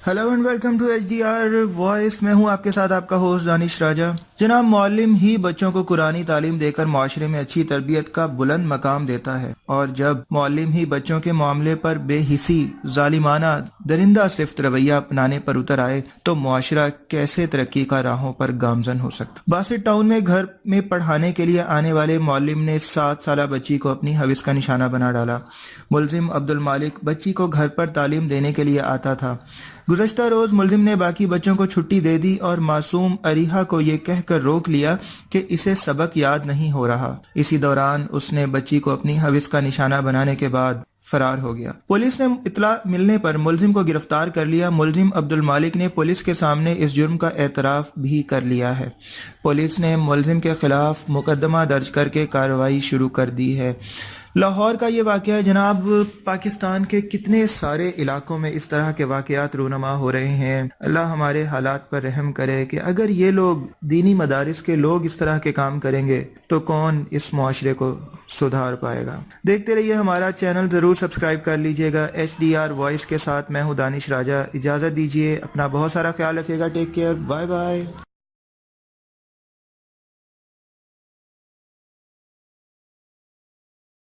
Hello and welcome to HDR voice. मैं हूं आपके साथ आपका होस्ट दानिश राजा। जनाब, मौलिम ही बच्चों को कुरानी तालीम देकर माशरे में अच्छी तरबियत का बुलंद मकाम देता है, और जब मौलिम ही बच्चों के मामले पर बेहिसी, जालिमाना, दरिंदा सिफ्त रवैया अपनाने पर उतर आए तो मुआशरा कैसे तरक्की का राहों पर गामजन हो सकता। बासित टाउन में घर में पढ़ाने के लिए आने वाले मौलिम ने 7 साल बच्ची को अपनी हविस का निशाना बना डाला। मुलजिम अब्दुल मालिक बच्ची को घर पर तालीम देने के लिए आता था। गुज़श्ता रोज मुलजिम ने बाकी बच्चों को छुट्टी दे दी और मासूम अरीहा को ये कहकर रोक लिया कि इसे सबक याद नहीं हो रहा। इसी दौरान उसने बच्ची को अपनी हविस का निशाना बनाने के बाद फरार हो गया। पुलिस ने इत्तला मिलने पर मुलजिम को गिरफ्तार कर लिया। मुलजिम अब्दुल मालिक ने पुलिस के सामने इस जुर्म का एतराफ भी कर लिया है। पुलिस ने मुलजिम के खिलाफ मुकदमा दर्ज करके कार्रवाई शुरू कर दी है। लाहौर का ये वाक़या है जनाब। पाकिस्तान के कितने सारे इलाकों में इस तरह के वाक़यात रूनमा हो रहे हैं। अल्लाह हमारे हालात पर रहम करे कि अगर ये लोग, दीनी मदारिस के लोग, इस तरह के काम करेंगे तो कौन इस मुआशरे को सुधार पाएगा। देखते रहिए हमारा चैनल, ज़रूर सब्सक्राइब कर लीजिएगा। HDR वॉइस के साथ मैं हूँ दानिश राजा। इजाज़त दीजिए, अपना बहुत सारा ख्याल रखिएगा। Take care, bye bye.